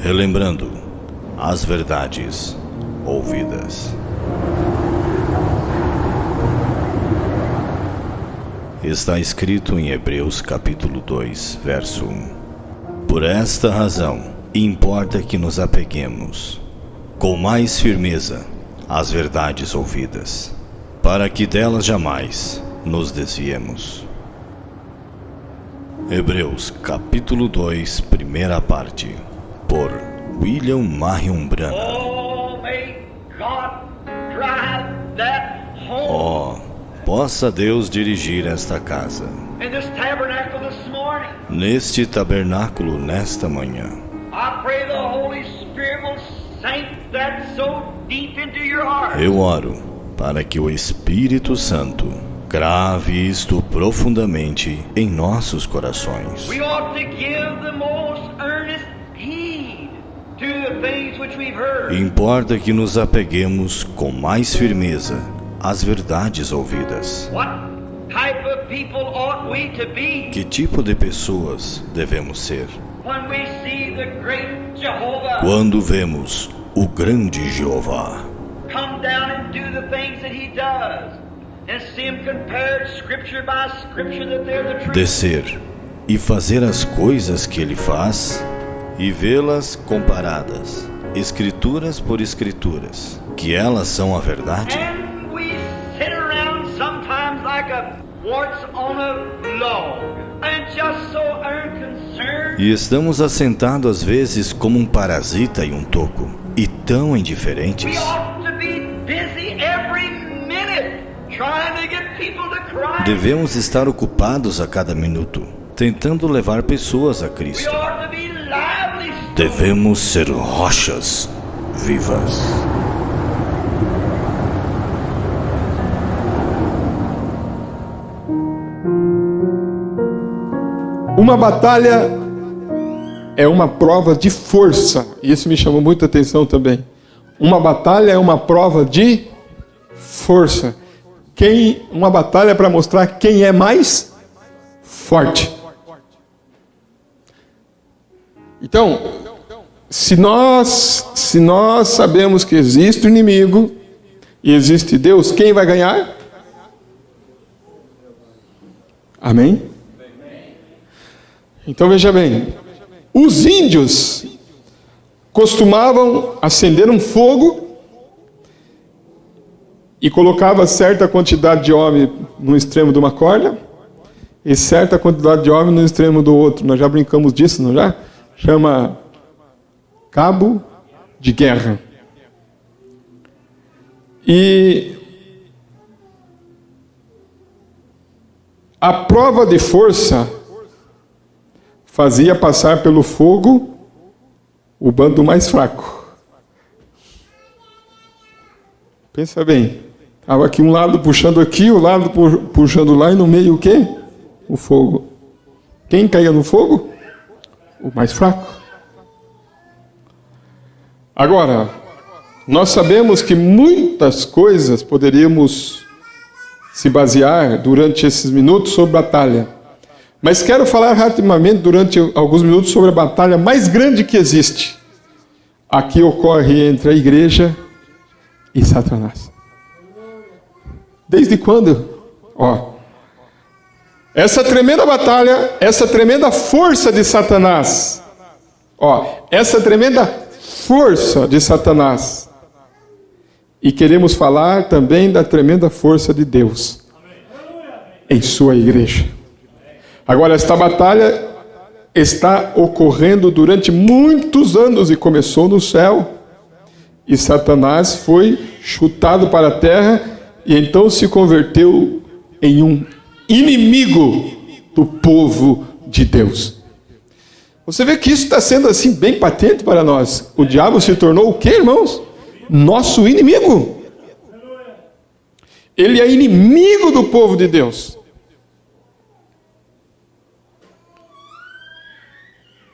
relembrando as verdades ouvidas. Está escrito em Hebreus capítulo 2, verso 1. Por esta razão, importa que nos apeguemos com mais firmeza às verdades ouvidas, para que delas jamais nos desviemos. Hebreus capítulo 2, primeira parte, por William Marion Branham. Possa Deus dirigir esta casa, neste tabernáculo nesta manhã. Eu oro para que o Espírito Santo grave isto profundamente em nossos corações. Importa que nos apeguemos com mais firmeza às verdades ouvidas. Que tipo de pessoas devemos ser quando vemos o grande Jeová descer e fazer as coisas que ele faz e vê-las comparadas, escrituras por escrituras, que elas são a verdade? E estamos assentados às vezes como um parasita em um toco, e tão indiferentes. Devemos estar ocupados a cada minuto, tentando levar pessoas a Cristo. Devemos ser rochas vivas. Uma batalha é uma prova de força. E isso me chamou muita atenção também. Uma batalha é uma prova de força. Uma batalha é para mostrar quem é mais forte. Então, se nós sabemos que existe o inimigo e existe Deus, quem vai ganhar? Amém? Então veja bem, os índios costumavam acender um fogo e colocava certa quantidade de homem no extremo de uma corda e certa quantidade de homem no extremo do outro. Nós já brincamos disso, não já? Chama cabo de guerra. E a prova de força fazia passar pelo fogo o bando mais fraco. Pensa bem. Estava aqui um lado puxando aqui, o lado puxando lá, e no meio o quê? O fogo. Quem caía no fogo? O mais fraco. Agora, nós sabemos que muitas coisas poderíamos se basear durante esses minutos sobre batalha. Mas quero falar rapidamente durante alguns minutos sobre a batalha mais grande que existe. Aqui ocorre entre a igreja e Satanás. Desde quando? Essa tremenda batalha, essa tremenda força de Satanás. Essa tremenda força de Satanás. E queremos falar também da tremenda força de Deus em sua igreja. Agora, esta batalha está ocorrendo durante muitos anos e começou no céu. E Satanás foi chutado para a terra e então se converteu em um inimigo do povo de Deus. Você vê que isso está sendo assim bem patente para nós. O diabo se tornou o quê, irmãos? Nosso inimigo. Ele é inimigo do povo de Deus.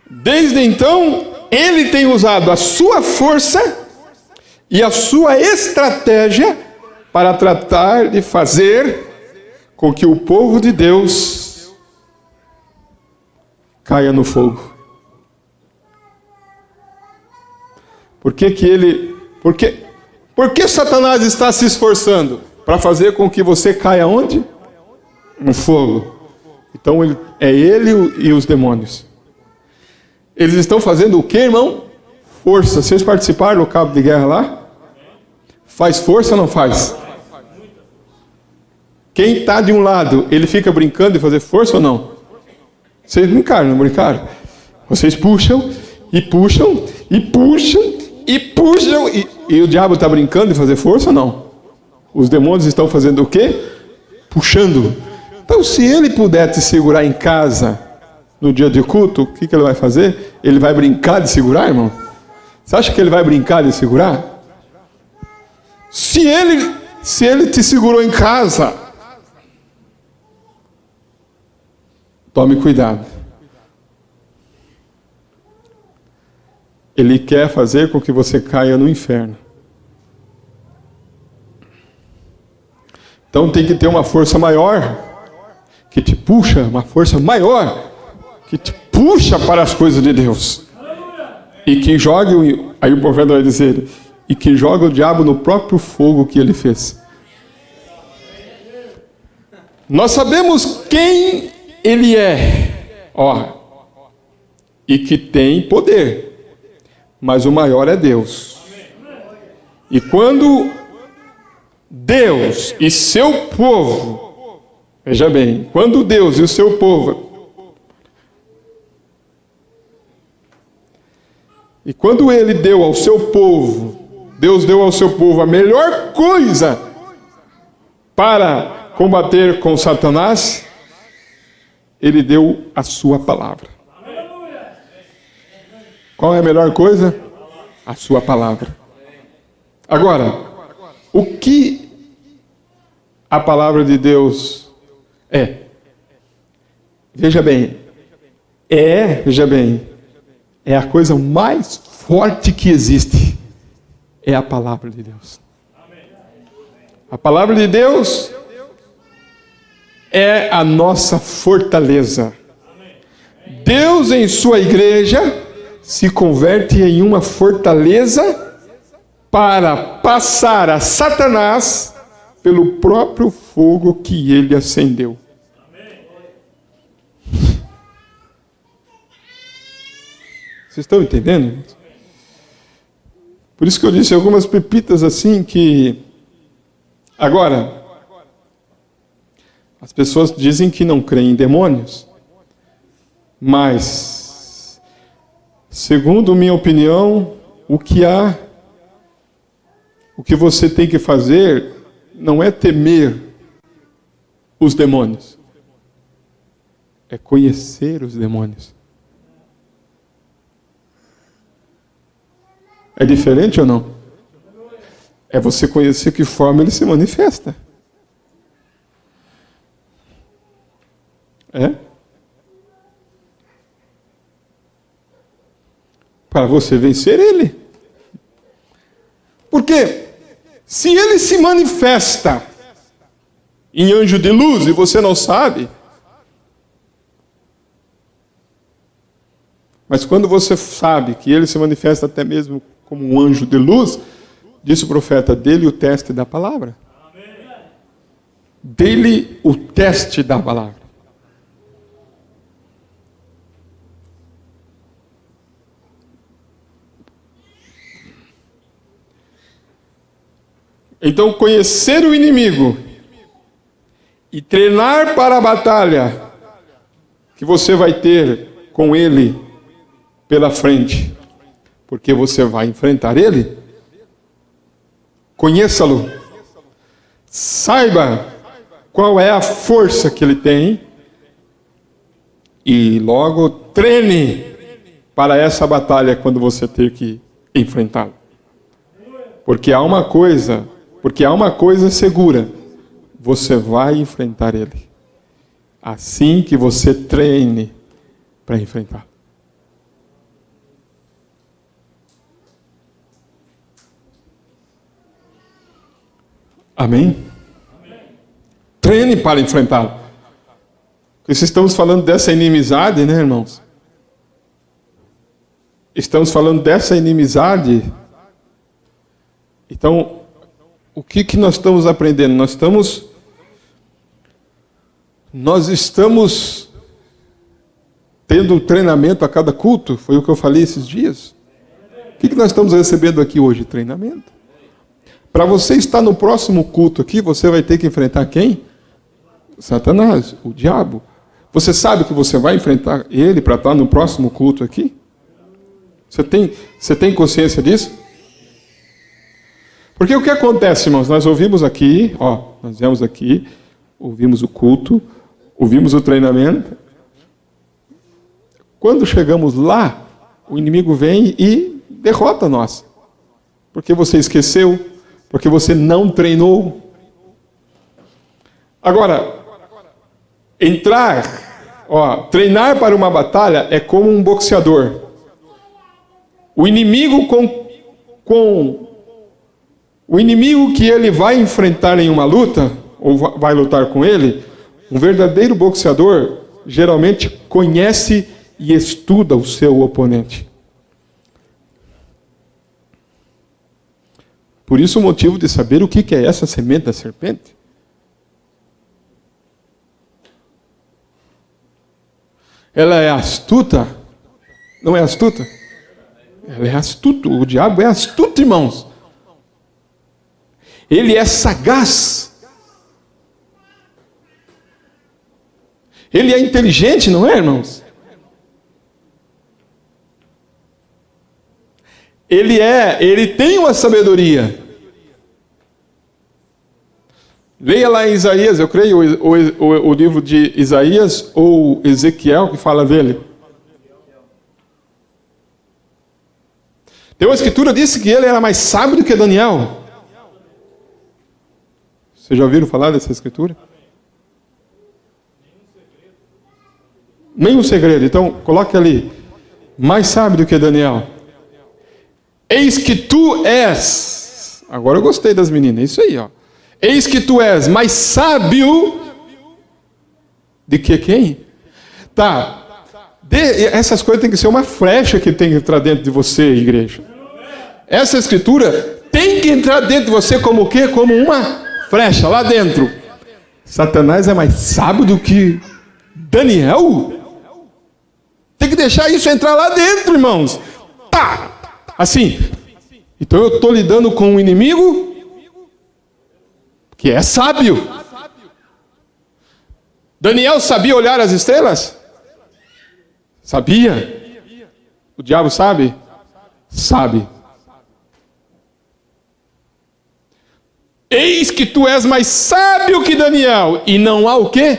Desde então, ele tem usado a sua força e a sua estratégia para tratar de fazer com que o povo de Deus caia no fogo. Por que Satanás está se esforçando? Para fazer com que você caia onde? No fogo. Então é ele e os demônios. Eles estão fazendo o que, irmão? Força. Vocês participaram do cabo de guerra lá? Faz força ou não faz? Quem está de um lado, ele fica brincando de fazer força ou não? Vocês brincaram, não brincaram? Vocês puxam, e puxam, e puxam, e puxam, e o diabo está brincando de fazer força ou não? Os demônios estão fazendo o quê? Puxando. Então, se ele puder te segurar em casa no dia de culto, o que ele vai fazer? Ele vai brincar de segurar, irmão? Você acha que ele vai brincar de segurar? Se ele te segurou em casa, tome cuidado. Ele quer fazer com que você caia no inferno. Então tem que ter uma força maior que te puxa, uma força maior que te puxa para as coisas de Deus. E que jogue, aí o profeta vai dizer, e que joga o diabo no próprio fogo que ele fez. Nós sabemos quem ele é, e que tem poder, mas o maior é Deus. E quando Deus e seu povo, veja bem, quando Deus e o seu povo, e quando ele deu ao seu povo, Deus deu ao seu povo a melhor coisa para combater com Satanás, ele deu a sua palavra. Qual é a melhor coisa? A sua palavra. Agora, o que a palavra de Deus é? Veja bem, é a coisa mais forte que existe. É a palavra de Deus. A palavra de Deus é a nossa fortaleza. Deus em sua igreja se converte em uma fortaleza para passar a Satanás pelo próprio fogo que ele acendeu. Vocês estão entendendo? Por isso que eu disse algumas pepitas assim que... Agora, as pessoas dizem que não creem em demônios, mas, segundo minha opinião, o que você tem que fazer não é temer os demônios, é conhecer os demônios. É diferente ou não? É você conhecer que forma ele se manifesta. É? Para você vencer ele. Porque se ele se manifesta em anjo de luz e você não sabe, mas quando você sabe que ele se manifesta até mesmo como um anjo de luz, disse o profeta, dê-lhe o teste da palavra. Dê-lhe o teste da palavra. Então, conhecer o inimigo e treinar para a batalha que você vai ter com ele pela frente, porque você vai enfrentar ele. Conheça-lo. Saiba qual é a força que ele tem e logo treine para essa batalha quando você ter que enfrentá-lo. Porque há uma coisa segura, você vai enfrentar ele. Assim que você treine para enfrentar. Amém? Treine para enfrentá-lo. Porque se estamos falando dessa inimizade, né, irmãos? Estamos falando dessa inimizade Então, o que nós estamos aprendendo? Nós estamos tendo treinamento a cada culto, foi o que eu falei esses dias. O que nós estamos recebendo aqui hoje? Treinamento. Para você estar no próximo culto aqui, você vai ter que enfrentar quem? Satanás, o diabo. Você sabe que você vai enfrentar ele para estar no próximo culto aqui? Você tem consciência disso? Porque o que acontece, irmãos? Nós ouvimos aqui, nós viemos aqui, ouvimos o culto, ouvimos o treinamento. Quando chegamos lá, o inimigo vem e derrota nós. Porque você esqueceu, porque você não treinou. Agora, treinar para uma batalha é como um boxeador. O inimigo o inimigo que ele vai enfrentar em uma luta, ou vai lutar com ele, um verdadeiro boxeador geralmente conhece e estuda o seu oponente. Por isso o motivo de saber o que é essa semente da serpente. Ela é astuta? Não é astuta? Ela é astuta. O diabo é astuto, irmãos. Ele é sagaz. Ele é inteligente, não é, irmãos? Ele tem uma sabedoria. Leia lá em Isaías, eu creio, o livro de Isaías ou Ezequiel que fala dele. Tem uma escritura disse que ele era mais sábio do que Daniel. Vocês já ouviram falar dessa escritura? Nenhum segredo. Então, coloque ali. Mais sábio do que Daniel. Eis que tu és. Agora eu gostei das meninas. Isso aí, ó. Eis que tu és mais sábio de que quem? Tá. Essas coisas tem que ser uma flecha que tem que entrar dentro de você, igreja. Essa escritura tem que entrar dentro de você como o quê? Como uma flecha lá dentro. Satanás é mais sábio do que Daniel? Tem que deixar isso entrar lá dentro, irmãos. Tá! Assim. Então eu estou lidando com um inimigo que é sábio. Daniel sabia olhar as estrelas? Sabia. O diabo sabe? Sabe. Eis que tu és mais sábio que Daniel, e não há o quê?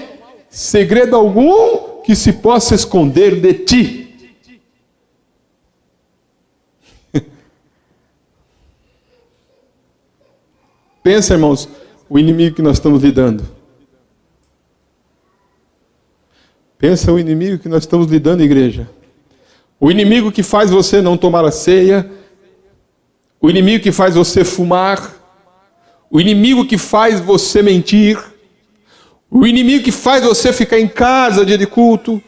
Segredo algum que se possa esconder de ti. Pensa, irmãos, o inimigo que nós estamos lidando. Pensa o inimigo que nós estamos lidando, igreja. O inimigo que faz você não tomar a ceia. O inimigo que faz você fumar. O inimigo que faz você mentir. O inimigo que faz você ficar em casa dia de culto.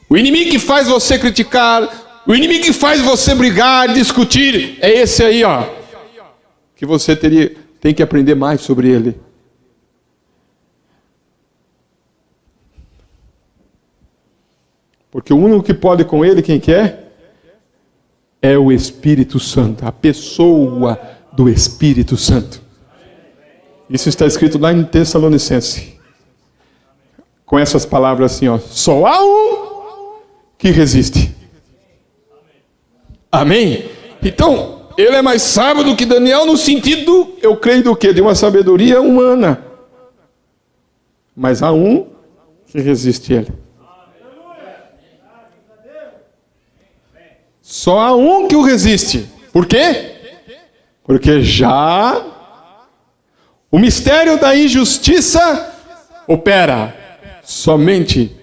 O inimigo que faz você criticar. O inimigo que faz você brigar, discutir. É esse aí, ó. Que você tem que aprender mais sobre ele. Porque o único que pode com ele, quem quer? É o Espírito Santo. A pessoa do Espírito Santo. Isso está escrito lá em Tessalonicenses. Com essas palavras assim, ó. Só há um que resiste. Amém? Então, ele é mais sábio do que Daniel no sentido, eu creio, do quê? De uma sabedoria humana. Mas há um que resiste a ele. Só há um que o resiste. Por quê? Porque já o mistério da injustiça opera. Somente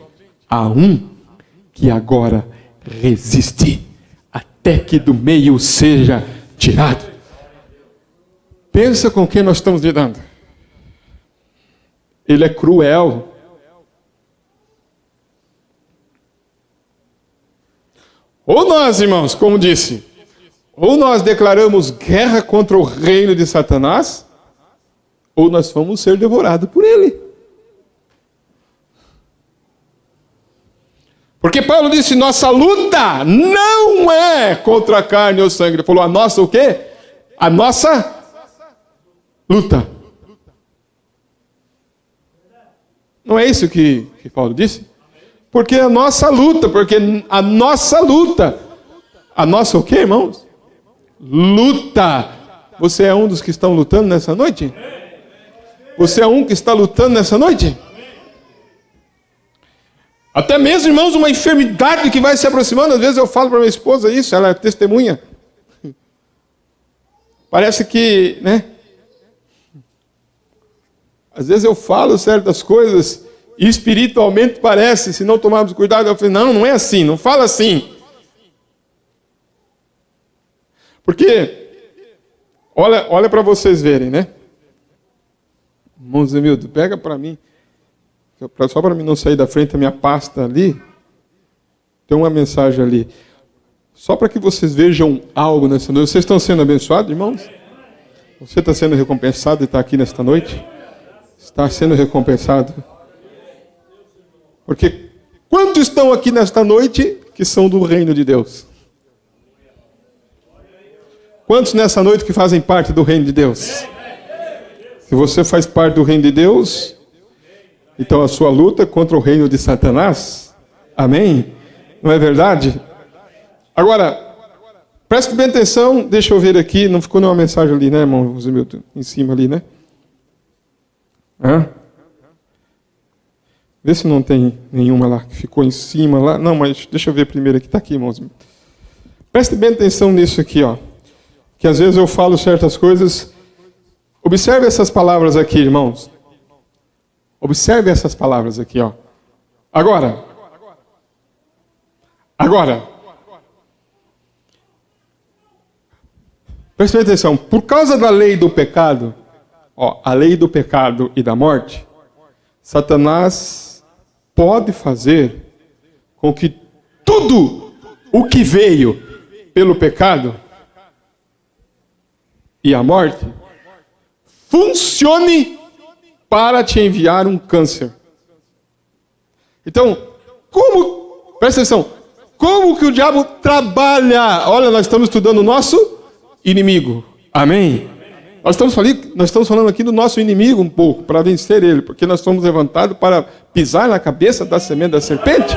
há um que agora resiste até que do meio seja tirado. Pensa com quem nós estamos lidando. Ele é cruel. Ou nós, irmãos, como disse, Ou nós declaramos guerra contra o reino de Satanás, ou nós vamos ser devorados por ele. Porque Paulo disse, nossa luta não é contra a carne ou sangue. Ele falou, a nossa o quê? A nossa luta. Não é isso que Paulo disse? Porque a nossa luta, a nossa o quê, irmãos? Luta. Você é um dos que estão lutando nessa noite? Você é um que está lutando nessa noite? Até mesmo, irmãos, uma enfermidade que vai se aproximando. Às vezes eu falo para minha esposa isso, ela é testemunha. Parece que, né? Às vezes eu falo certas coisas e espiritualmente parece, se não tomarmos cuidado, eu falo, não é assim, não fala assim. Porque, olha para vocês verem, né? Irmão Zemildo, pega para mim, só para mim não sair da frente da minha pasta ali, tem uma mensagem ali. Só para que vocês vejam algo nessa noite. Vocês estão sendo abençoados, irmãos? Você está sendo recompensado de estar aqui nesta noite? Está sendo recompensado? Porque quantos estão aqui nesta noite que são do reino de Deus? Quantos nessa noite que fazem parte do reino de Deus? Se você faz parte do reino de Deus, então a sua luta é contra o reino de Satanás. Amém? Não é verdade? Agora, preste bem atenção, deixa eu ver aqui, não ficou nenhuma mensagem ali, né, irmão Zemilton? Em cima ali, né? Vê se não tem nenhuma lá que ficou em cima lá. Não, mas deixa eu ver primeiro aqui. Está aqui, irmãos. Preste bem atenção nisso aqui, ó. Que às vezes eu falo certas coisas. Observe essas palavras aqui, irmãos. Observe essas palavras aqui, ó. Agora. Preste bem atenção. Por causa da lei do pecado, ó, a lei do pecado e da morte, Satanás pode fazer com que tudo o que veio pelo pecado e a morte funcione para te enviar um câncer. Então, presta atenção, como que o diabo trabalha? Olha, nós estamos estudando o nosso inimigo. Amém? Nós estamos falando aqui do nosso inimigo um pouco, para vencer ele, porque nós somos levantados para pisar na cabeça da semente da serpente.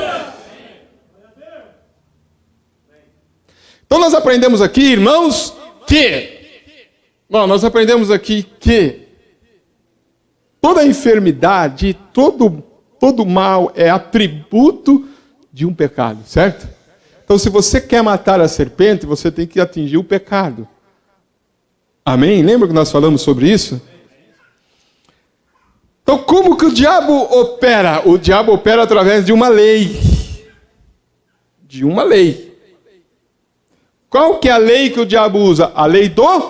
Então nós aprendemos aqui, irmãos, que toda enfermidade, todo mal é atributo de um pecado, certo? Então se você quer matar a serpente, você tem que atingir o pecado. Amém? Lembra que nós falamos sobre isso? Então, como que o diabo opera? O diabo opera através de uma lei. De uma lei. Qual que é a lei que o diabo usa? A lei do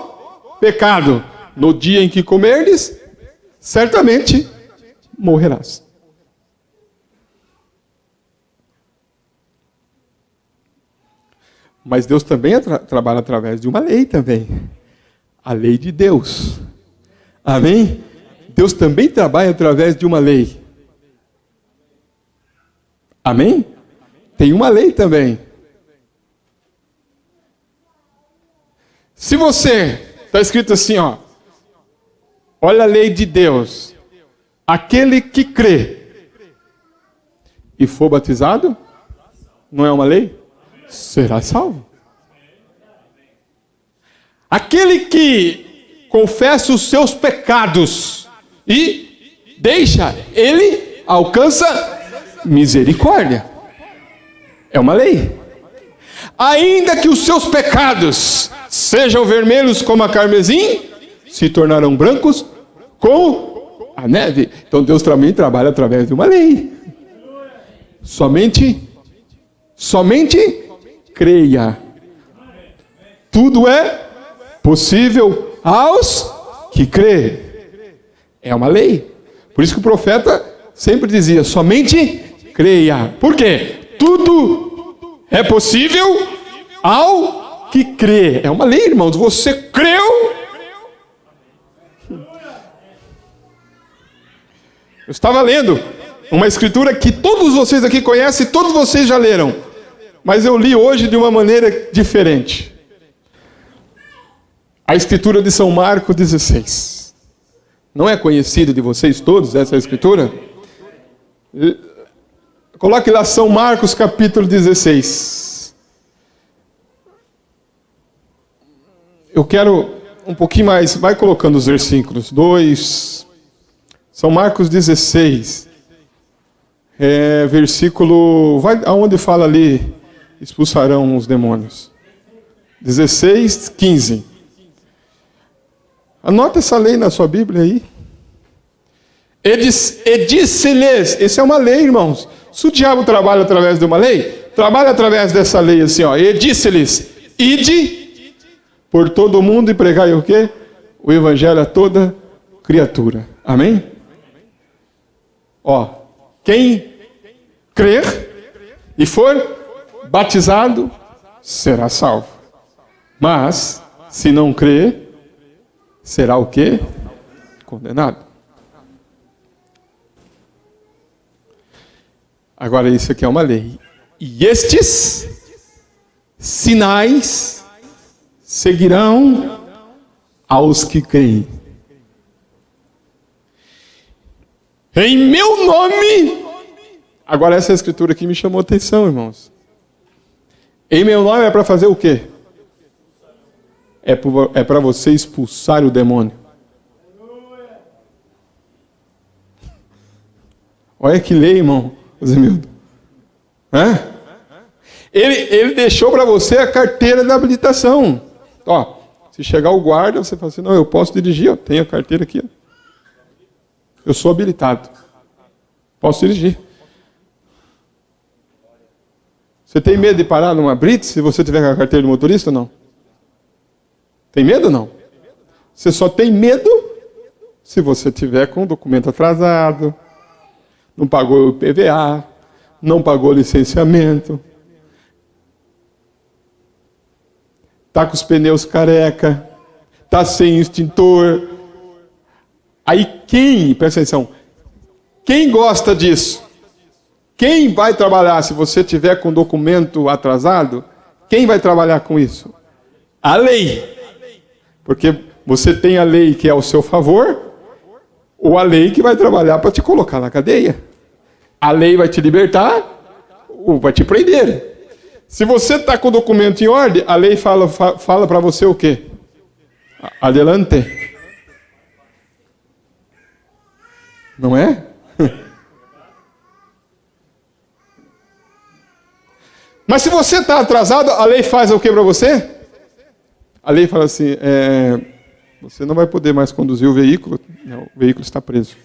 pecado. No dia em que comerdes, certamente morrerás. Mas Deus também trabalha através de uma lei também. A lei de Deus. Amém? Deus também trabalha através de uma lei. Amém? Tem uma lei também. Se você, está escrito assim, ó. Olha a lei de Deus. Aquele que crê e for batizado, não é uma lei? Será salvo. Aquele que confessa os seus pecados e deixa, ele alcança misericórdia. É uma lei. Ainda que os seus pecados sejam vermelhos como a carmesim, se tornarão brancos como a neve. Então Deus também trabalha através de uma lei. Somente creia. Tudo é possível aos que crê. É uma lei. Por isso que o profeta sempre dizia, somente creia. Por quê? Tudo é possível ao que crê. É uma lei, irmãos. Você creu. Eu estava lendo uma escritura que todos vocês aqui conhecem, todos vocês já leram. Mas eu li hoje de uma maneira diferente. A escritura de São Marcos 16. Não é conhecida de vocês todos essa escritura? Coloque lá São Marcos capítulo 16. Eu quero um pouquinho mais, vai colocando os versículos. 2, São Marcos 16. Versículo, vai aonde fala ali, expulsarão os demônios. 16, 15. Anota essa lei na sua Bíblia aí. E disse-lhes, isso é uma lei, irmãos. Se o diabo trabalha através de uma lei, trabalha através dessa lei assim, ó. E disse-lhes, ide por todo o mundo e pregai o quê? O evangelho a toda criatura. Amém? Ó, quem crer e for batizado será salvo. Mas, se não crer, será o quê? Condenado. Agora isso aqui é uma lei. E estes sinais seguirão aos que creem. Em meu nome. Agora essa escritura aqui me chamou a atenção, irmãos. Em meu nome é para fazer o quê? É para você expulsar o demônio. Olha que lei, irmão. Zimildo. Ele deixou para você a carteira da habilitação. Ó, se chegar o guarda, você fala assim, não, eu posso dirigir, eu tenho a carteira aqui. Ó. Eu sou habilitado. Posso dirigir. Você tem medo de parar numa blitz se você tiver com a carteira de motorista ou não? Tem medo ou não? Você só tem medo se você tiver com o documento atrasado, não pagou o IPVA, não pagou o licenciamento, está com os pneus careca, está sem extintor. Aí presta atenção, quem gosta disso? Quem vai trabalhar se você tiver com o documento atrasado? Quem vai trabalhar com isso? A lei. Porque você tem a lei que é ao seu favor, ou a lei que vai trabalhar para te colocar na cadeia. A lei vai te libertar, ou vai te prender. Se você está com o documento em ordem, a lei fala para você o quê? Adelante. Não é? Mas se você está atrasado, a lei faz o que para você? A lei fala assim, você não vai poder mais conduzir o veículo está preso.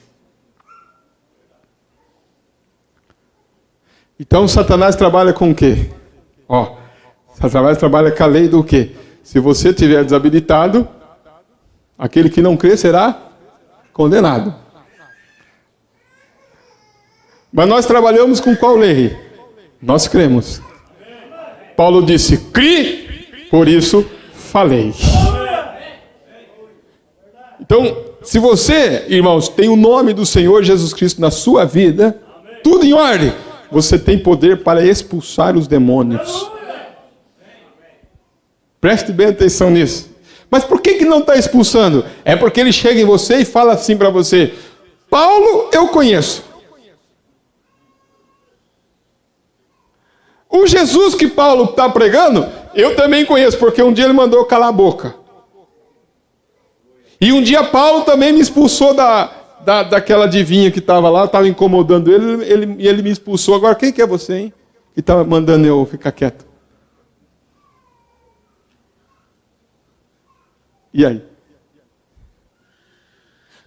Então Satanás trabalha com o quê? Ó, Satanás trabalha com a lei do quê? Se você estiver desabilitado, aquele que não crê será condenado. Mas nós trabalhamos com qual lei? Nós cremos. Paulo disse, cri, por isso falei. Então, se você, irmãos, tem o nome do Senhor Jesus Cristo na sua vida, tudo em ordem, você tem poder para expulsar os demônios. Preste bem atenção nisso. Mas por que não está expulsando? É porque ele chega em você e fala assim para você, Paulo, eu conheço. O Jesus que Paulo está pregando, eu também conheço, porque um dia ele mandou calar a boca. E um dia Paulo também me expulsou daquela adivinha que estava lá, estava incomodando ele me expulsou. Agora, quem que é você, hein? Que está mandando eu ficar quieto? E aí?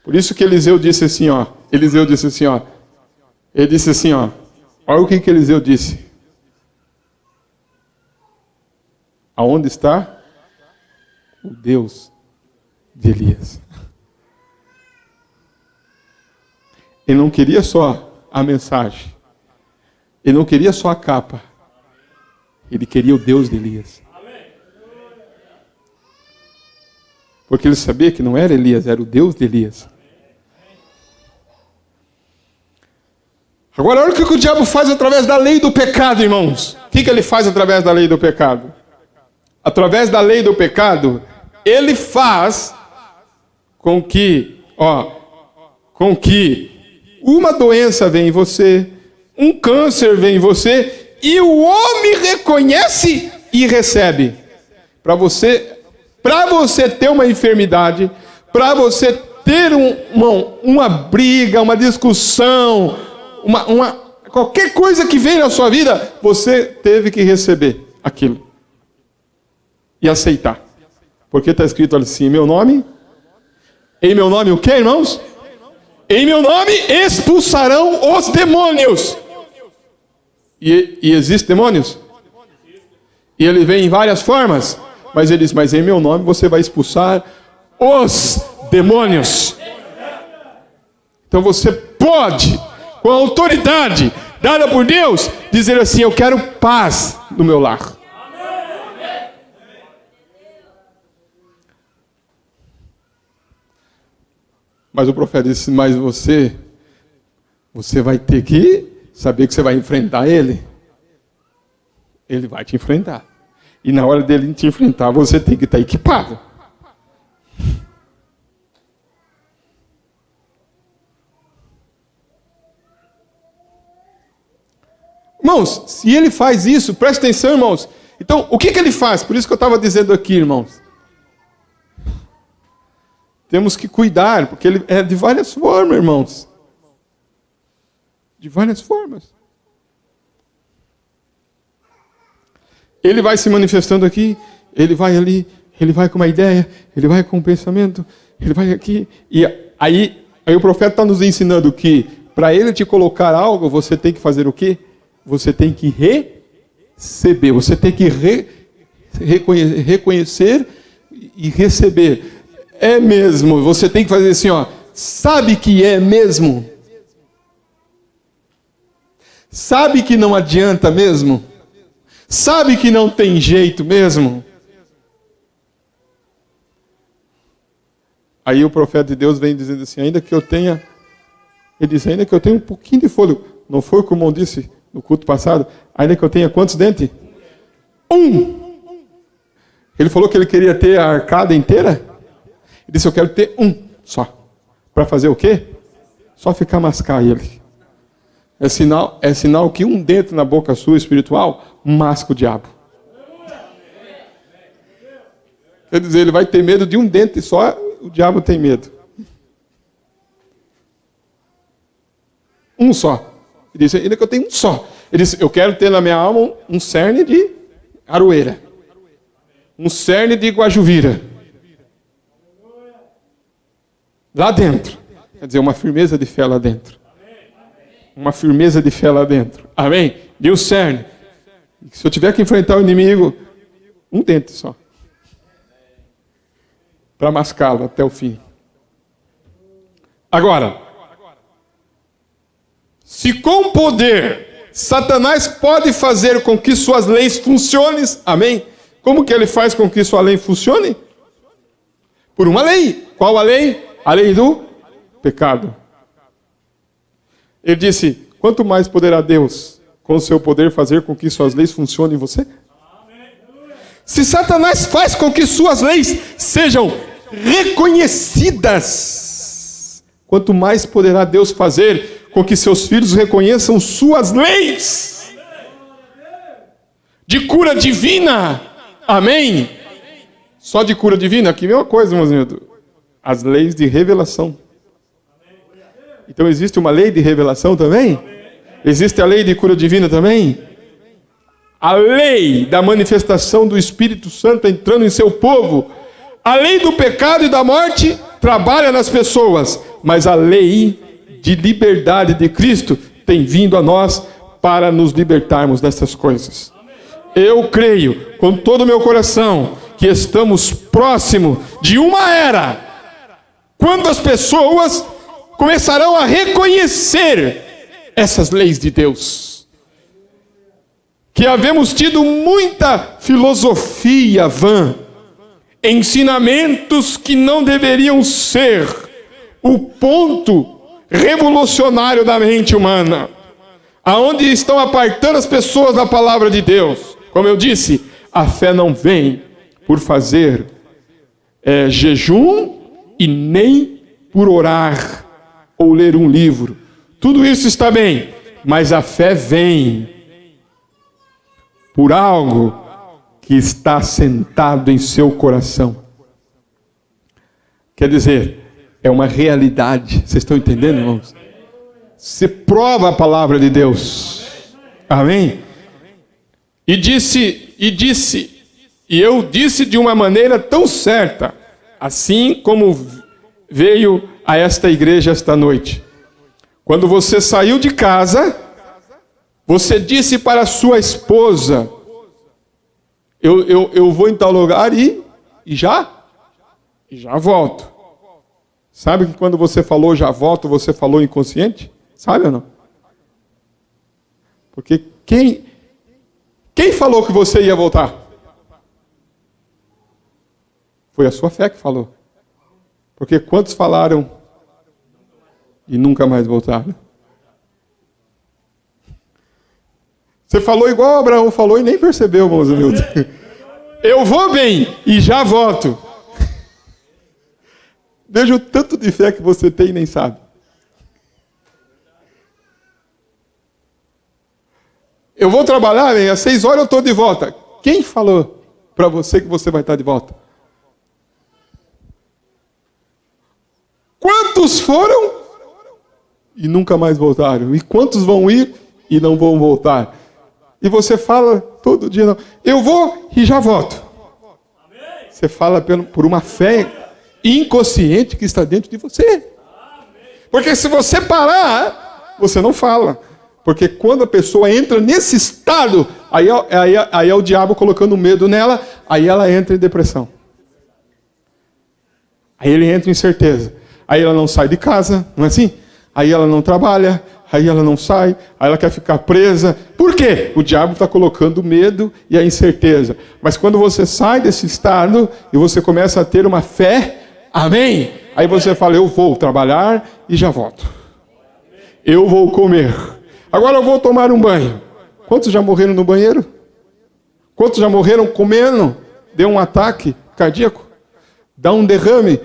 Por isso que Eliseu disse assim, ó. Ele disse assim, ó. Olha o que Eliseu disse. Aonde está o Deus de Elias? Ele não queria só a mensagem. Ele não queria só a capa. Ele queria o Deus de Elias. Porque ele sabia que não era Elias, era o Deus de Elias. Agora, olha o que o diabo faz através da lei do pecado, irmãos. O que ele faz através da lei do pecado? Através da lei do pecado, ele faz com que uma doença venha em você, um câncer vem em você, e o homem reconhece e recebe. Para você ter uma enfermidade, para você ter uma briga, uma discussão, qualquer coisa que vem na sua vida, você teve que receber aquilo e aceitar. Porque está escrito assim, em meu nome o que, irmãos? Em meu nome expulsarão os demônios. E existem demônios? E ele vem em várias formas. Mas ele diz, mas em meu nome você vai expulsar os demônios. Então você pode, com a autoridade dada por Deus, dizer assim, eu quero paz no meu lar. Mas o profeta disse, mas você vai ter que saber que você vai enfrentar ele. Ele vai te enfrentar. E na hora dele te enfrentar, você tem que estar equipado. Irmãos, se ele faz isso, presta atenção, irmãos. Então, o que ele faz? Por isso que eu estava dizendo aqui, irmãos. Temos que cuidar, porque ele é de várias formas, irmãos. De várias formas. Ele vai se manifestando aqui, ele vai ali, ele vai com uma ideia, ele vai com um pensamento, ele vai aqui. E aí o profeta está nos ensinando que para ele te colocar algo, você tem que fazer o quê? Você tem que receber, você tem que reconhecer e receber. É mesmo, você tem que fazer assim, sabe que é mesmo? Sabe que não adianta mesmo? Sabe que não tem jeito mesmo? Aí o profeta de Deus vem dizendo assim, ainda que eu tenha um pouquinho de fôlego, não foi como eu disse no culto passado, ainda que eu tenha quantos dentes? Um! Ele falou que ele queria ter a arcada inteira? Ele disse, eu quero ter um só. Para fazer o quê? Só ficar mascar ele. É sinal que um dente na boca sua espiritual masca o diabo. Quer dizer, ele vai ter medo de um dente só, o diabo tem medo. Um só. Ele disse, ainda que eu tenho um só. Ele disse, eu quero ter na minha alma um cerne de aroeira. Um cerne de guajuvira. Lá dentro. Quer dizer, uma firmeza de fé lá dentro. Uma firmeza de fé lá dentro. Amém? E o cerne. Se eu tiver que enfrentar o inimigo, um dente só. Para mascá-lo até o fim. Agora, se com poder Satanás pode fazer com que suas leis funcionem, amém? Como que ele faz com que sua lei funcione? Por uma lei. Qual a lei? A lei do pecado. Ele disse, quanto mais poderá Deus, com o seu poder, fazer com que suas leis funcionem em você? Se Satanás faz com que suas leis sejam reconhecidas, quanto mais poderá Deus fazer com que seus filhos reconheçam suas leis de cura divina. Amém? Só de cura divina? Aqui vem uma coisa, meus amigos. As leis de revelação. Então existe uma lei de revelação também? Existe a lei de cura divina também? A lei da manifestação do Espírito Santo entrando em seu povo. A lei do pecado e da morte trabalha nas pessoas. Mas a lei de liberdade de Cristo tem vindo a nós para nos libertarmos dessas coisas. Eu creio com todo o meu coração que estamos próximo de uma era quando as pessoas começarão a reconhecer essas leis de Deus. Que havemos tido muita filosofia vã ensinamentos que não deveriam ser o ponto revolucionário da mente humana, aonde estão apartando as pessoas da palavra de Deus. Como eu disse, a fé não vem por fazer jejum e nem por orar ou ler um livro. Tudo isso está bem, mas a fé vem por algo que está sentado em seu coração. Quer dizer, é uma realidade. Vocês estão entendendo, irmãos? Você prova a palavra de Deus. Amém? E eu disse de uma maneira tão certa, assim como veio a esta igreja esta noite. Quando você saiu de casa, você disse para a sua esposa: eu vou em tal lugar e já volto. Sabe que quando você falou já volto, você falou inconsciente? Sabe ou não? Porque quem falou que você ia voltar? Foi a sua fé que falou. Porque quantos falaram e nunca mais voltaram? Você falou igual Abraão falou e nem percebeu, irmãos humildes. Eu vou bem e já volto. Veja o tanto de fé que você tem e nem sabe. Eu vou trabalhar, às 6 horas eu estou de volta. Quem falou para você que você vai estar de volta? Quantos foram e nunca mais voltaram? E quantos vão ir e não vão voltar? E você fala todo dia, não, eu vou e já volto. Você fala por uma fé inconsciente que está dentro de você. Porque se você parar, você não fala. Porque quando a pessoa entra nesse estado, aí é o diabo colocando medo nela, aí ela entra em depressão. Aí ele entra em incerteza. Aí ela não sai de casa, não é assim? Aí ela não trabalha, aí ela não sai, aí ela quer ficar presa. Por quê? O diabo está colocando medo e a incerteza. Mas quando você sai desse estado e você começa a ter uma fé, amém? Aí você fala, eu vou trabalhar e já volto. Eu vou comer. Agora eu vou tomar um banho. Quantos já morreram no banheiro? Quantos já morreram comendo? Deu um ataque cardíaco? Dá um derrame?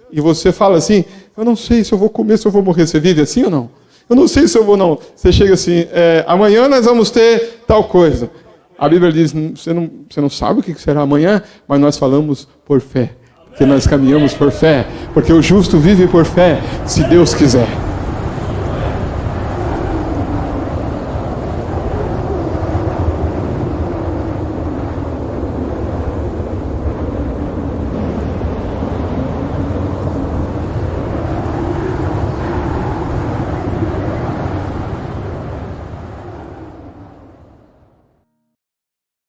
E você fala assim, eu não sei se eu vou comer, se eu vou morrer. Você vive assim ou não? Eu não sei se eu vou não. Você chega assim, amanhã nós vamos ter tal coisa. A Bíblia diz, você não sabe o que será amanhã, mas nós falamos por fé. Porque nós caminhamos por fé. Porque o justo vive por fé, se Deus quiser.